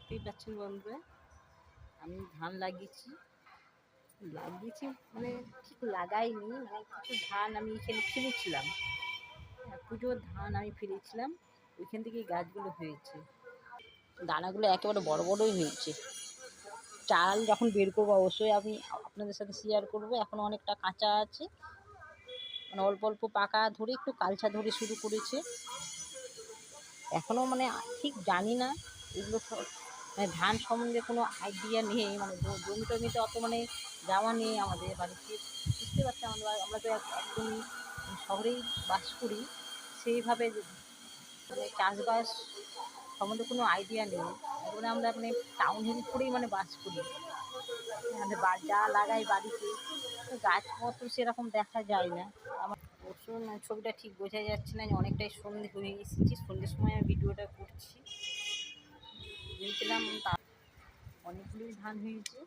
দেখতেই পাচ্ছেন বন্ধুরা, আমি ধান লাগিয়েছি। মানে ঠিক লাগাইনি, মানে কিছু ধান আমি এখানে ফেলেছিলাম। পুজোর ধান আমি ফেলেছিলাম, ওইখান থেকেই গাছগুলো হয়েছে। দানাগুলো একেবারে বড় বড়ই হয়েছে। চাল যখন বের করবো অবশ্যই আমি আপনাদের সাথে শেয়ার করবো। এখনো অনেকটা কাঁচা আছে, মানে অল্প অল্প পাকা ধরে একটু কালচা ধরে শুরু করেছে। এখনো মানে ঠিক জানি না এগুলো মানে ধান সম্বন্ধে কোনো আইডিয়া নেই, মানে জমি টমিতে অত মানে যাওয়া নেই আমাদের বাড়িতে। বুঝতে পারছি আমরা তো একদমই শহরেই বাস করি, সেইভাবে মানে চাষবাস সম্বন্ধে কোনো আইডিয়া নেই। মানে আমরা মানে টাউনের উপরেই মানে বাস করি, মানে যা লাগাই বাড়িতে গাছপত্র সেরকম দেখা যায় না। আমার অবশ্য ছবিটা ঠিক বোঝা যাচ্ছে না, অনেকটাই সন্ধে হয়ে এসেছি। সন্ধ্যের সময় আমি ভিডিওটা করছি। ভেবেছিলাম অনেকগুলোই ধান হয়েছে,